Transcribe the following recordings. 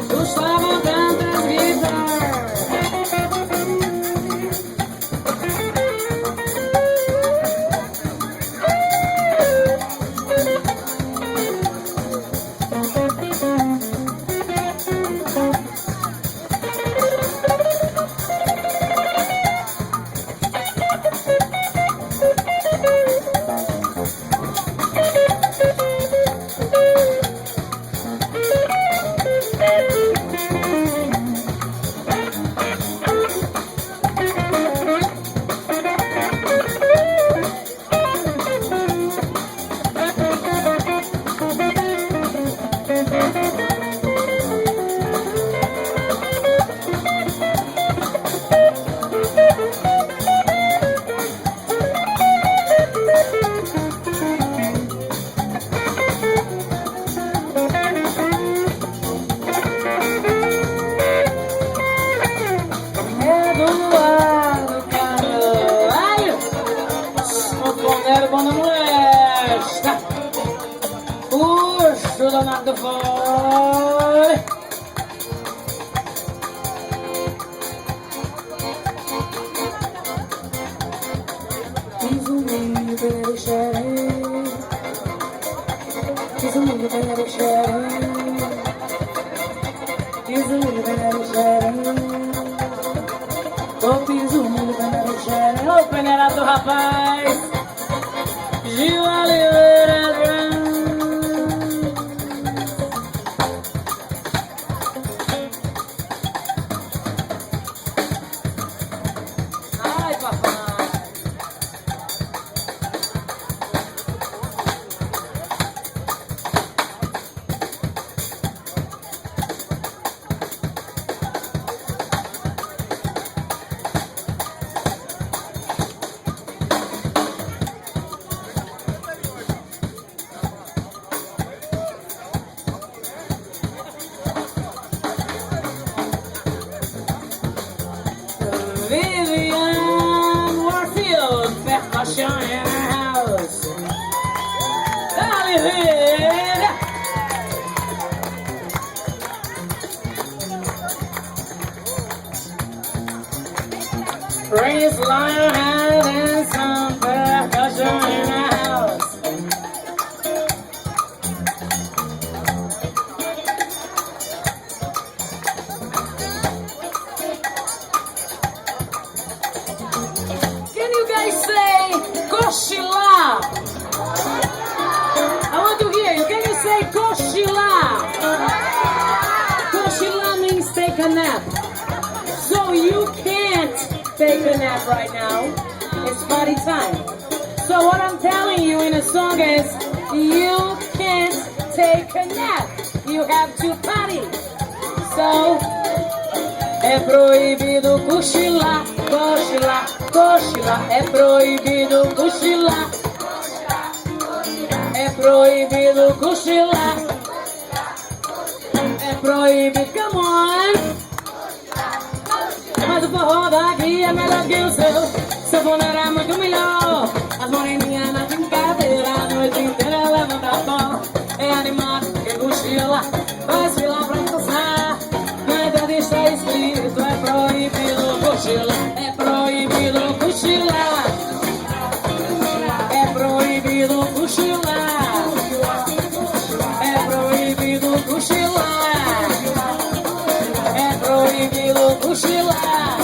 Gustavo Dantas Guitar. Eduardo Carvalho, o Conero Bom da Molesta, o Leonardo Fole, fiz um milho pelo xerém, fiz um milho pelo xerém, fiz um milho pelo xerém. Eu fiz o mundo peneira, o peneira do rapaz Gil Oliveira. Ai, papai. Vivian Warfield, percussion in the house. Oliveira. Praise Lionhead and some percussion in the house. Can you guys say Cochila? I want to hear you. Can you say Cochila? Cochila means take a nap. So you can't take a nap right now. It's party time. So what I'm telling you in a song is you can't take a nap. You have to party. So é proibido cochilar, cochilar, cochilar. É proibido cochilar. É proibido cochilar. É proibido, come on. Mas o forró daqui é melhor que o seu. Sanfoneiro é muito melhor. As moreninhas na brincadeira, a noite inteira levanta a bola. É animado, quem cochila, vai filar pra dançar. Na entrada está escrito, é proibido cochilar. É proibido cochilar. É proibido cochilar. É proibido cochilar. É proibido cochilar.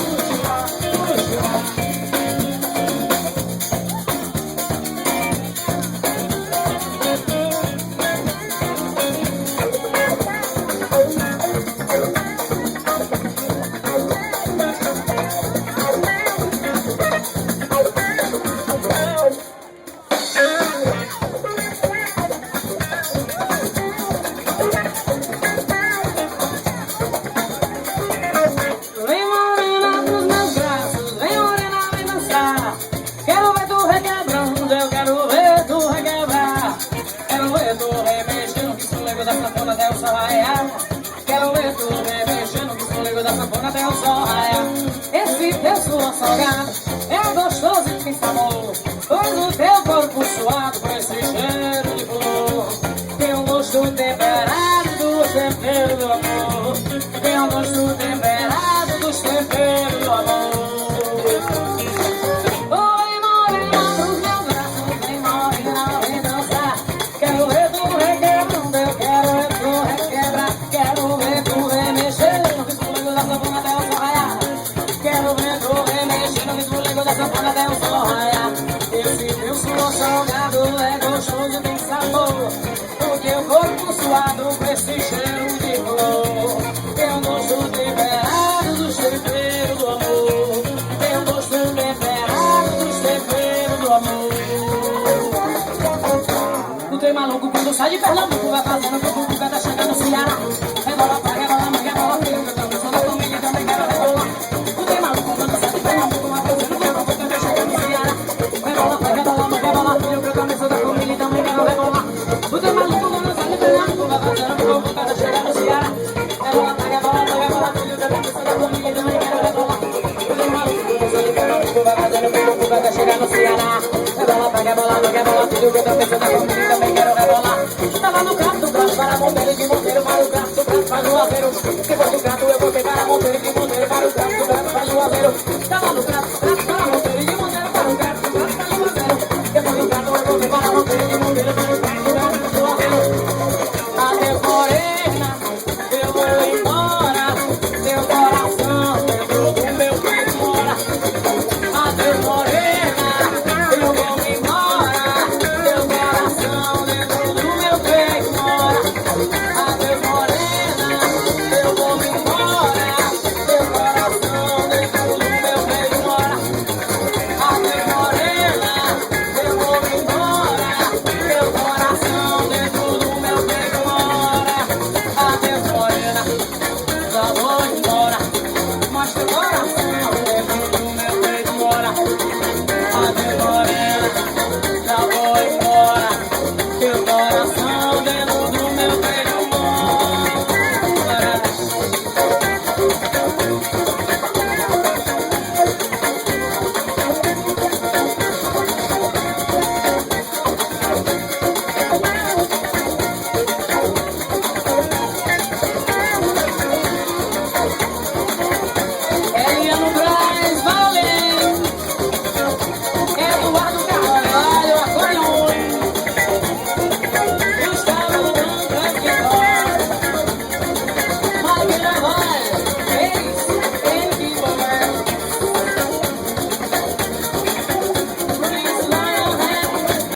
Vem morena nos meus braços, vem morena, vem dançar. Quero ver tu requebrando, eu quero ver tu requebrar. Quero ver tu remexendo, que sou leigo da sanfona até o sol raiar. Quero ver tu remexendo, que sou leigo da sanfona até o sol raiar. Esse teu suor salgado é gostoso. gostoso e tem sabor. Pois o teu corpo suado com esse cheiro de flor tem um gosto temperado dos temperos do amor. Tem um gosto temperado dos temperos do amor. Oi, morena dos meus braços, vem morena, vem dançar. Quero ver tu requebrando, eu quero ver tu requebrar. Quero ver tu remexer no escorrego da sanfona até o sol raiar. Quero ver tu remexer no escorrego da sanfona até o sol raiar. Esse teu suor salgado é gostoso e tem sabor. O teu corpo suado com esse cheiro de flor tem um gosto temperado dos temperos do amor. Tem um gosto temperado dos temperos do amor. O trem maluco quando sai de Pernambuco vai fazendo tudo que tá chegando no Ceará. Rebola pra rebola, mas rebola filho, que eu tô só na família também quero rebolar. O trem maluco quando sai de Pernambuco vai fazendo tudo que tá chegando no Ceará. Rebola pra rebola, mas rebola filho, que eu também sou da família também quero rebolar. O trem maluco quando sai de Pernambuco vai fazendo tudo que tá chegando no Ceará. Rebola pra rebola, mas rebola filho, que eu também sou da família também quero rebolar. O trem maluco quando sai de Pernambuco vai fazendo tudo que tá chegando no Ceará. Rebola pra rebola, mas rebola filho, que eu também sou da família.